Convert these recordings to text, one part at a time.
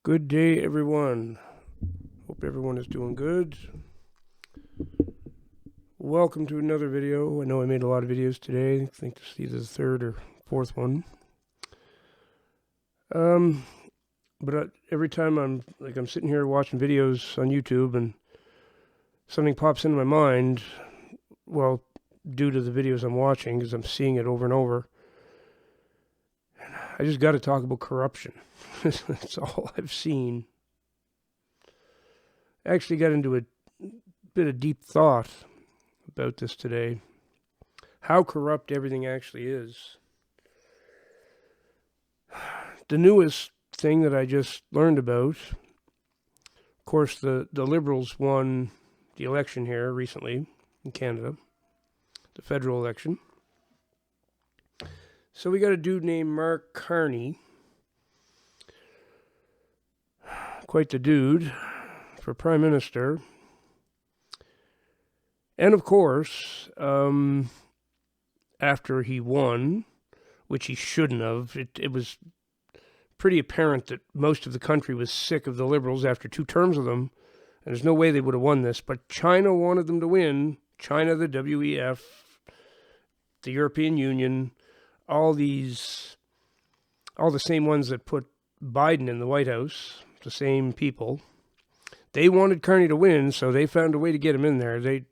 Good day, everyone. Hope everyone is doing good. Welcome to another video. I know I made a lot of videos today. I think this is either the third or fourth one. But every time I'm sitting here watching videos on YouTube and something pops into my mind, well, due to the videos I'm watching, because I'm seeing it over and over, I just got to talk about corruption. That's all I've seen. I actually got into a bit of deep thought about this today. How corrupt everything actually is. The newest thing that I just learned about, of course, the Liberals won the election here recently in Canada, the federal election. So we got a dude named Mark Carney, quite the dude for Prime Minister. And of course, after he won, which he shouldn't have, it was pretty apparent that most of the country was sick of the Liberals after 2 terms of them, and there's no way they would have won this. But China wanted them to win. China, the WEF, the European Union, all the same ones that put Biden in the White House, the same people. They wanted Carney to win, so they found a way to get him in there. The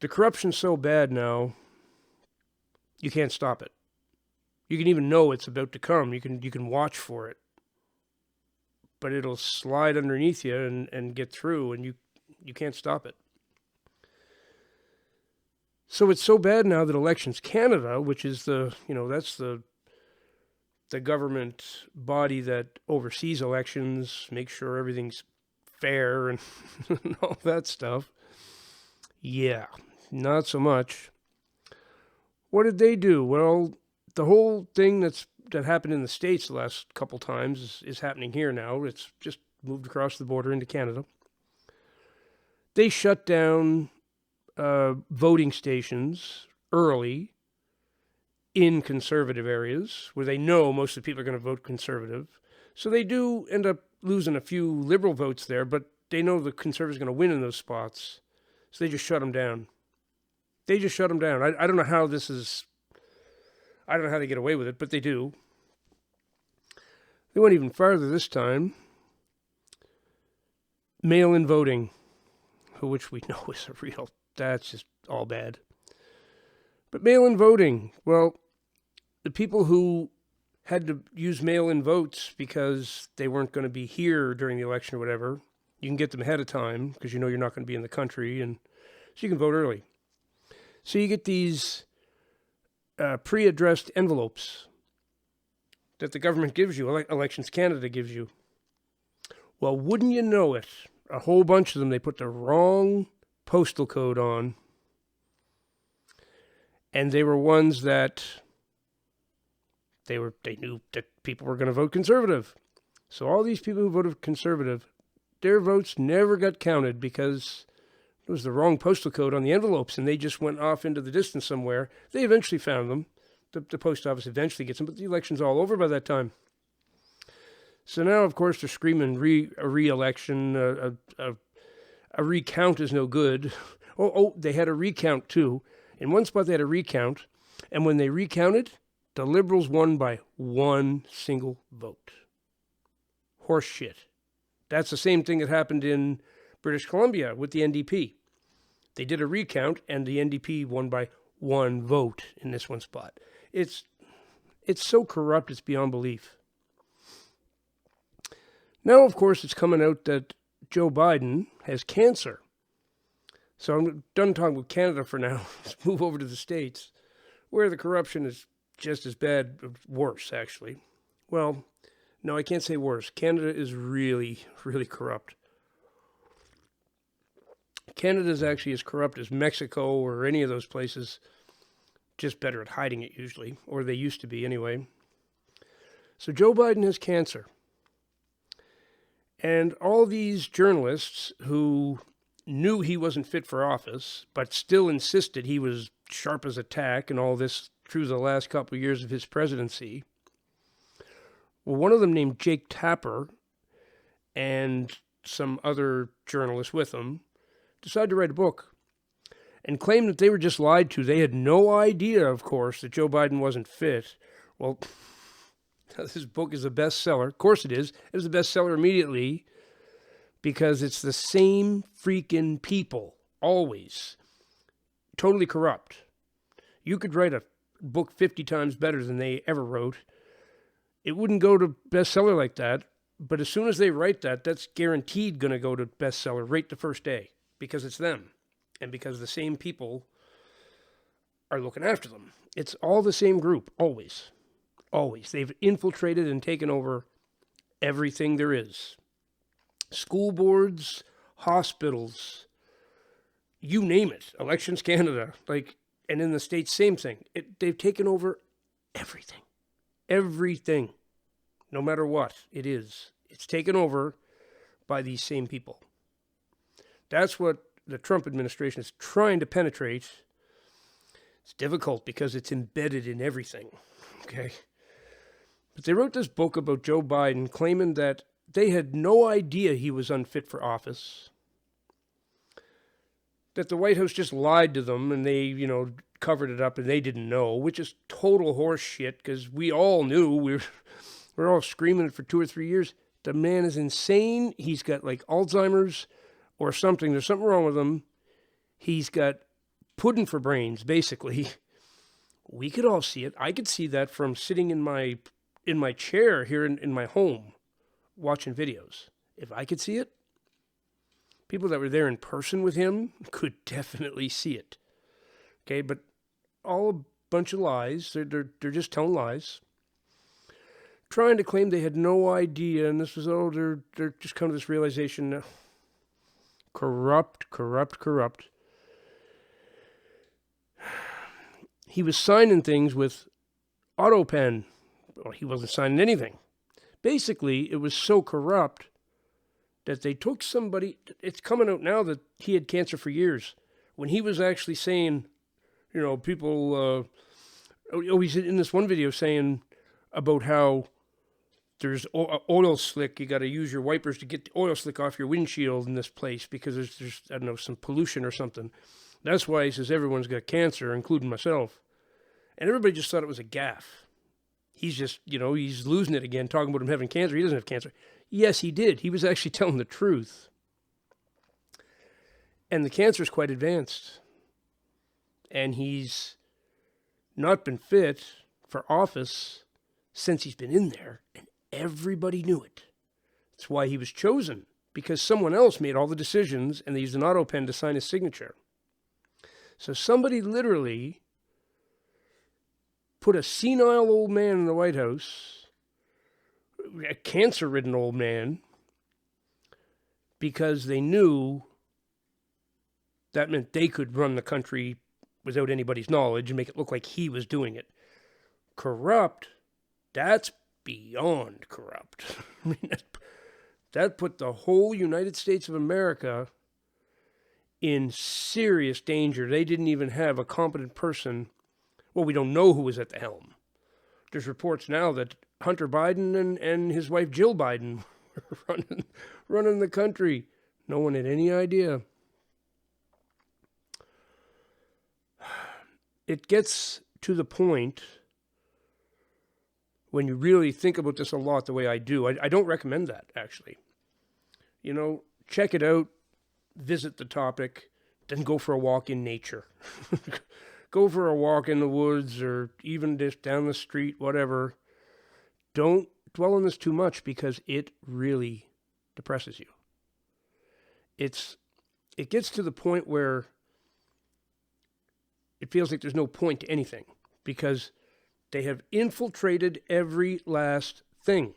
corruption's so bad now, you can't stop it. You can even know it's about to come. You can watch for it. But it'll slide underneath you and get through, and you can't stop it. So it's so bad now that Elections Canada, which is that's the government body that oversees elections, makes sure everything's fair and all that stuff. Yeah, not so much. What did they do? Well, the whole thing that happened in the States the last couple times is happening here now. It's just moved across the border into Canada. They shut down voting stations early in conservative areas where they know most of the people are going to vote conservative. So they do end up losing a few liberal votes there, but they know the conservatives are going to win in those spots. So they just shut them down. I don't know how this is. I don't know how they get away with it, but they do. They went even farther this time. Mail-in voting, which we know is that's just all bad. But mail-in voting, well, the people who had to use mail-in votes because they weren't going to be here during the election or whatever, you can get them ahead of time because you know you're not going to be in the country, and so you can vote early. So you get these pre-addressed envelopes that the government gives you, Elections Canada gives you. Well, wouldn't you know it, a whole bunch of them, they put the wrong postal code on, and they were ones that they knew that people were going to vote conservative. So all these people who voted conservative, their votes never got counted because it was the wrong postal code on the envelopes, and they just went off into the distance somewhere. They eventually found them. The post office eventually gets them, but the election's all over by that time. So now, of course, they're screaming a re-election. A recount is no good. They had a recount too. In one spot, they had a recount, and when they recounted, the Liberals won by 1 single vote. Horse shit. That's the same thing that happened in British Columbia with the NDP. They did a recount, and the NDP won by 1 vote in this one spot. It's so corrupt, it's beyond belief. Now, of course, it's coming out that Joe Biden has cancer. So I'm done talking about Canada for now. Let's move over to the States, where the corruption is just as bad, worse, actually. Well, no, I can't say worse. Canada is really, really corrupt. Canada is actually as corrupt as Mexico or any of those places, just better at hiding it usually, or they used to be anyway. So Joe Biden has cancer. And all these journalists who knew he wasn't fit for office, but still insisted he was sharp as a tack and all this through the last couple of years of his presidency, Well, one of them named Jake Tapper and some other journalists with him decided to write a book and claimed that they were just lied to. They had no idea, of course, that Joe Biden wasn't fit. Well, this book is a bestseller. Of course it is. It was a bestseller immediately because it's the same freaking people, always. Totally corrupt. You could write a book 50 times better than they ever wrote. It wouldn't go to bestseller like that, but as soon as they write that, that's guaranteed going to go to bestseller right the first day because it's them and because the same people are looking after them. It's all the same group, always. Always. They've infiltrated and taken over everything there is. School boards, hospitals, you name it. Elections Canada, and in the States, same thing. They've taken over everything. Everything. No matter what it is. It's taken over by these same people. That's what the Trump administration is trying to penetrate. It's difficult because it's embedded in everything. Okay? But they wrote this book about Joe Biden claiming that they had no idea he was unfit for office. That the White House just lied to them and they, covered it up and they didn't know, which is total horse shit because we all knew. We're all screaming it for 2 or 3 years. The man is insane. He's got Alzheimer's or something. There's something wrong with him. He's got pudding for brains, basically. We could all see it. I could see that from sitting in my chair here in my home watching videos. If I could see it, people that were there in person with him could definitely see it. Okay, but all a bunch of lies. They're just telling lies. Trying to claim they had no idea, and this was, they're just come to this realization. Corrupt. He was signing things with AutoPen. Well, he wasn't signing anything. Basically, it was so corrupt that they took somebody. It's coming out now that he had cancer for years. When he was actually saying, people. He's in this one video saying about how there's oil slick. You got to use your wipers to get the oil slick off your windshield in this place because there's I don't know, some pollution or something. That's why he says everyone's got cancer, including myself. And everybody just thought it was a gaffe. He's just, he's losing it again, talking about him having cancer. He doesn't have cancer. Yes, he did. He was actually telling the truth. And the cancer is quite advanced. And he's not been fit for office since he's been in there. And everybody knew it. That's why he was chosen. Because someone else made all the decisions and they used an AutoPen to sign his signature. So somebody literally put a senile old man in the White House, a cancer-ridden old man, because they knew that meant they could run the country without anybody's knowledge and make it look like he was doing it. Corrupt, that's beyond corrupt. I mean, that put the whole United States of America in serious danger. They didn't even have a competent person. Well, we don't know who was at the helm. There's reports now that Hunter Biden and his wife Jill Biden were running the country. No one had any idea. It gets to the point when you really think about this a lot the way I do. I don't recommend that, actually. Check it out, visit the topic, then go for a walk in nature. Go for a walk in the woods or even just down the street, whatever. Don't dwell on this too much because it really depresses you. It gets to the point where it feels like there's no point to anything because they have infiltrated every last thing.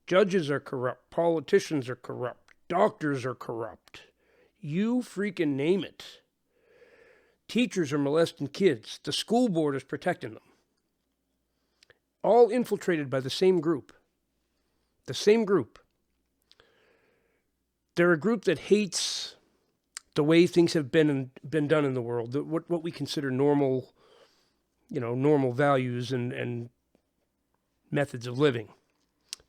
Judges are corrupt. Politicians are corrupt. Doctors are corrupt. You freaking name it. Teachers are molesting kids. The school board is protecting them. All infiltrated by the same group. The same group. They're a group that hates the way things have been done in the world. What we consider normal, normal values and methods of living.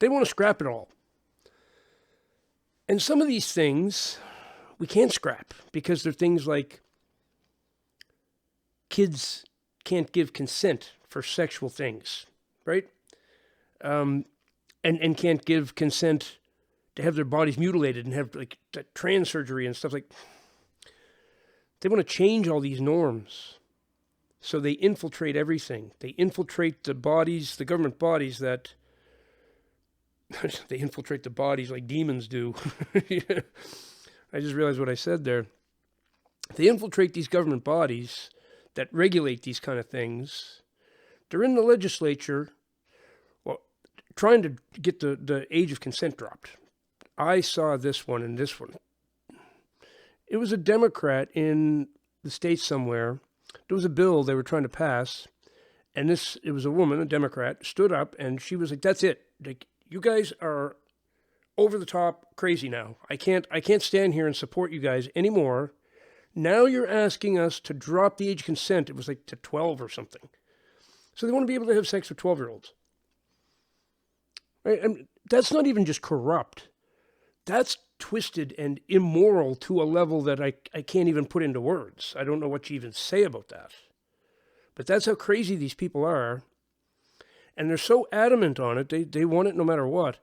They want to scrap it all. And some of these things we can't scrap because they're things like kids can't give consent for sexual things, right? And can't give consent to have their bodies mutilated and have like trans surgery and stuff like. They want to change all these norms. So they infiltrate everything. They infiltrate the bodies, the government bodies that they infiltrate the bodies like demons do. I just realized what I said there. They infiltrate these government bodies that regulate these kind of things. They're in the legislature, well, trying to get the age of consent dropped. I saw this one and this one. It was a Democrat in the States somewhere. There was a bill they were trying to pass, and it was a woman, a Democrat, stood up, and she was like, "That's it. Like, you guys are over the top crazy now. I can't stand here and support you guys anymore. Now you're asking us to drop the age of consent." It was like to 12 or something. So they want to be able to have sex with 12-year-olds. Right? And that's not even just corrupt. That's twisted and immoral to a level that I can't even put into words. I don't know what to even say about that. But that's how crazy these people are. And they're so adamant on it, they want it no matter what,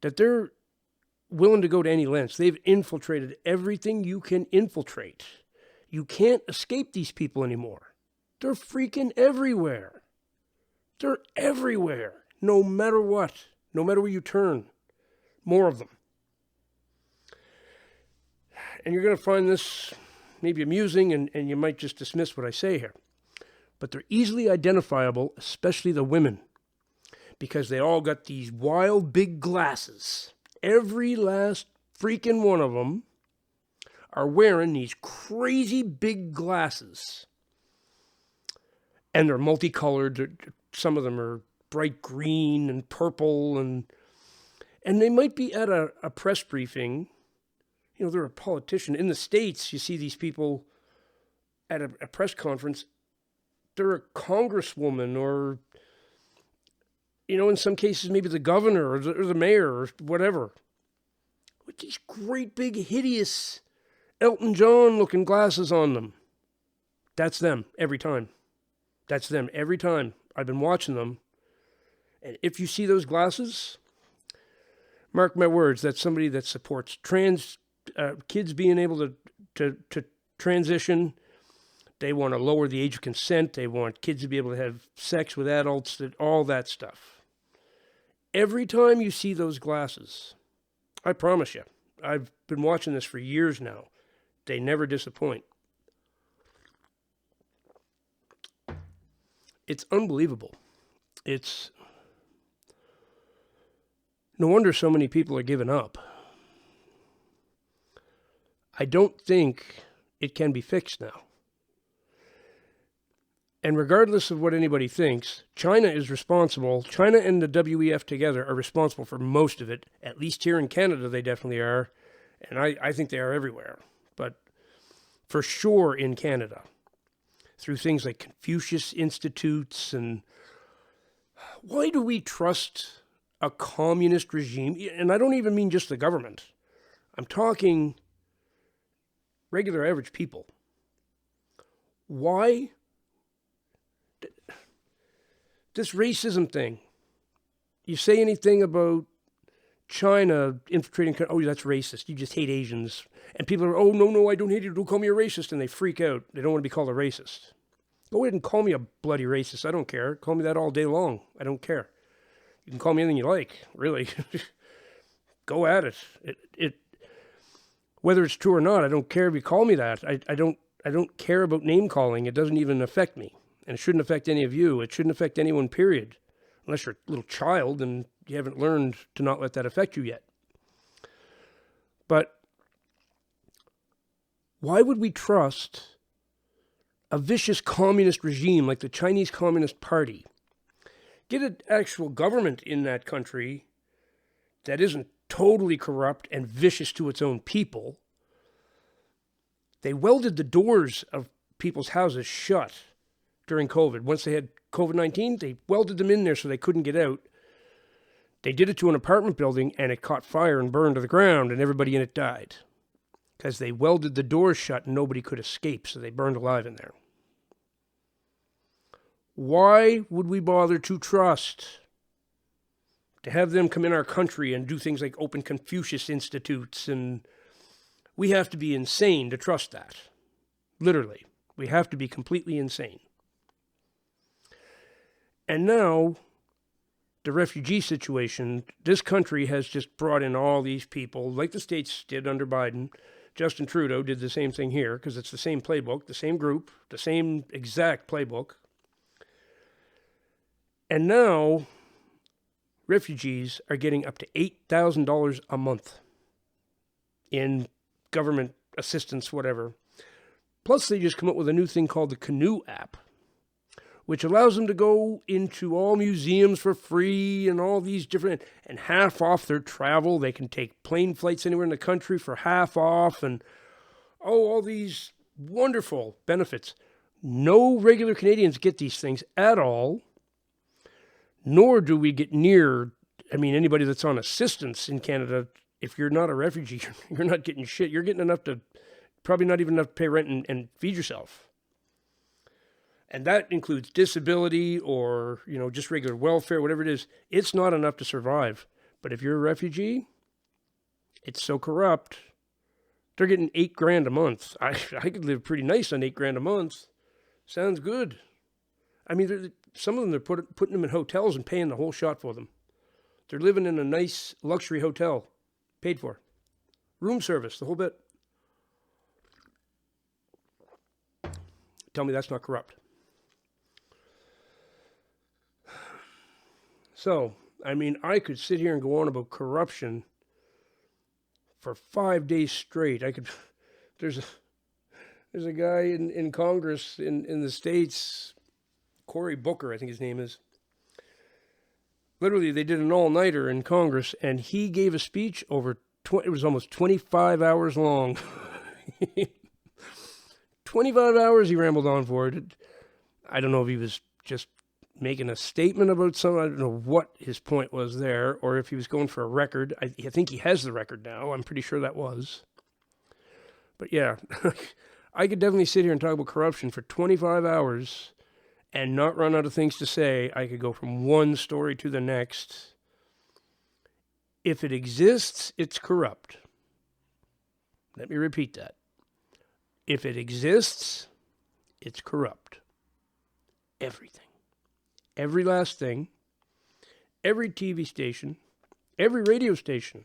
that they're willing to go to any lengths. They've infiltrated everything you can infiltrate. You can't escape these people anymore. They're freaking everywhere. They're everywhere, no matter what, no matter where you turn. More of them. And you're going to find this maybe amusing, and you might just dismiss what I say here. But they're easily identifiable, especially the women, because they all got these wild big glasses. Every last freaking one of them are wearing these crazy big glasses. And they're multicolored. Some of them are bright green and purple, and they might be at a press briefing. You know, they're a politician. In the States, you see these people at a press conference. They're a congresswoman or, you know, in some cases, maybe the governor or the mayor or whatever. With these great big, hideous Elton John-looking glasses on them. That's them every time. That's them every time. I've been watching them. And if you see those glasses, mark my words, that's somebody that supports trans kids being able to transition. They want to lower the age of consent. They want kids to be able to have sex with adults, all that stuff. Every time you see those glasses, I promise you, I've been watching this for years now. They never disappoint. It's unbelievable. It's no wonder so many people are giving up. I don't think it can be fixed now. And regardless of what anybody thinks, China is responsible. China and the WEF together are responsible for most of it. At least here in Canada, they definitely are. And I think they are everywhere. But for sure in Canada, through things like Confucius Institutes. And why do we trust a communist regime? And I don't even mean just the government. I'm talking regular average people. Why? This racism thing. You say anything about China infiltrating, oh, that's racist. You just hate Asians. And people are, oh, no, I don't hate you. Don't call me a racist. And they freak out. They don't want to be called a racist. Go ahead and call me a bloody racist. I don't care. Call me that all day long. I don't care. You can call me anything you like, really. Go at it. It whether it's true or not, I don't care if you call me that. I don't care about name calling. It doesn't even affect me. And it shouldn't affect any of you. It shouldn't affect anyone, period. Unless you're a little child and you haven't learned to not let that affect you yet. But why would we trust a vicious communist regime like the Chinese Communist Party? Get an actual government in that country that isn't totally corrupt and vicious to its own people. They welded the doors of people's houses shut during COVID. Once they had COVID-19, they welded them in there so they couldn't get out. They did it to an apartment building, and it caught fire and burned to the ground, and everybody in it died. Because they welded the doors shut and nobody could escape, so they burned alive in there. Why would we bother to trust? To have them come in our country and do things like open Confucius institutes, and we have to be insane to trust that. Literally. We have to be completely insane. And now, the refugee situation, this country has just brought in all these people, like the States did under Biden. Justin Trudeau did the same thing here, because it's the same playbook, the same group, the same exact playbook. And now, refugees are getting up to $8,000 a month in government assistance, whatever. Plus, they just come up with a new thing called the Canoe app, which allows them to go into all museums for free and all these different, and half off their travel. They can take plane flights anywhere in the country for half off, and all these wonderful benefits. No regular Canadians get these things at all, nor do we get near, anybody that's on assistance in Canada, if you're not a refugee, you're not getting shit. You're getting enough to, probably not even enough to pay rent and feed yourself. And that includes disability or, just regular welfare, whatever it is. It's not enough to survive. But if you're a refugee, it's so corrupt. They're getting $8,000 a month. I could live pretty nice on $8,000 a month. Sounds good. Some of them, they're putting them in hotels and paying the whole shot for them. They're living in a nice luxury hotel, paid for. Room service, the whole bit. Tell me that's not corrupt. So, I could sit here and go on about corruption for 5 days straight. There's a guy in Congress in the States, Cory Booker, I think his name is. Literally, they did an all-nighter in Congress, and he gave a speech over, it was almost 25 hours long. 25 hours he rambled on for it. I don't know if he was just making a statement about something. I don't know what his point was there, or if he was going for a record. I think he has the record now. I'm pretty sure that was. But yeah, I could definitely sit here and talk about corruption for 25 hours and not run out of things to say. I could go from one story to the next. If it exists, it's corrupt. Let me repeat that. If it exists, it's corrupt. Everything. Every last thing. Every TV station. Every radio station.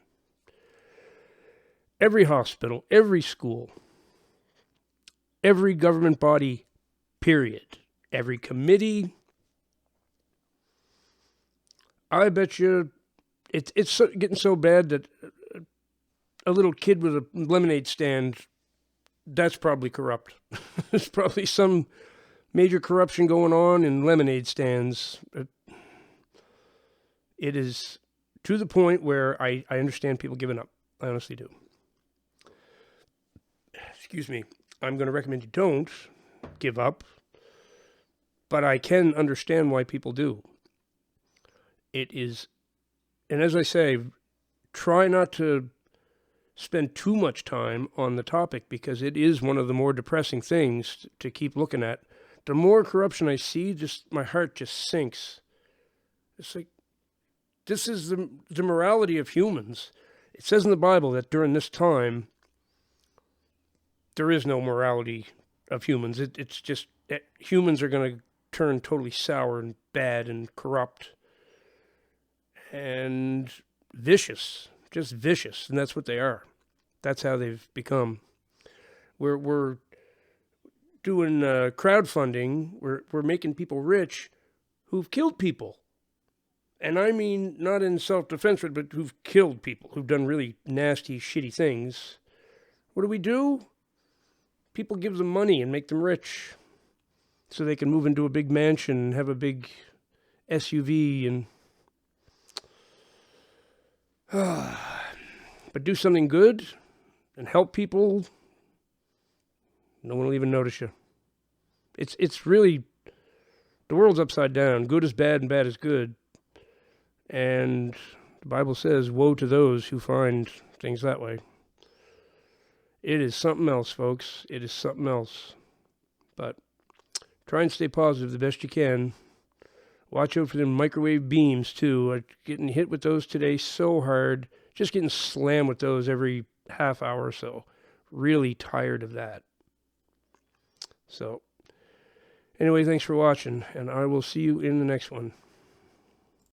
Every hospital. Every school. Every government body, period. Every committee. I bet you it's getting so bad that a little kid with a lemonade stand, that's probably corrupt. There's probably some major corruption going on in lemonade stands. It is to the point where I understand people giving up. I honestly do. Excuse me. I'm going to recommend you don't give up, but I can understand why people do. It is, and as I say, try not to spend too much time on the topic, because it is one of the more depressing things to keep looking at. The more corruption I see, just my heart just sinks. It's like, this is the morality of humans. It says in the Bible that during this time, there is no morality of humans. It's just that humans are going to turn totally sour and bad and corrupt and vicious, just vicious, and that's what they are. That's how they've become. We're doing crowdfunding. We're making people rich who've killed people. And I mean, not in self-defense, but who've killed people, who've done really nasty, shitty things. What do? People give them money and make them rich so they can move into a big mansion and have a big SUV and... But do something good and help people, no one will even notice you. It's really... The world's upside down. Good is bad and bad is good. And The Bible says, woe to those who find things that way. It is something else, folks. It is something else. But try and stay positive the best you can. Watch out for them microwave beams, too. I'm getting hit with those today so hard. Just getting slammed with those every half hour or so. Really tired of that. So, anyway, thanks for watching, and I will see you in the next one.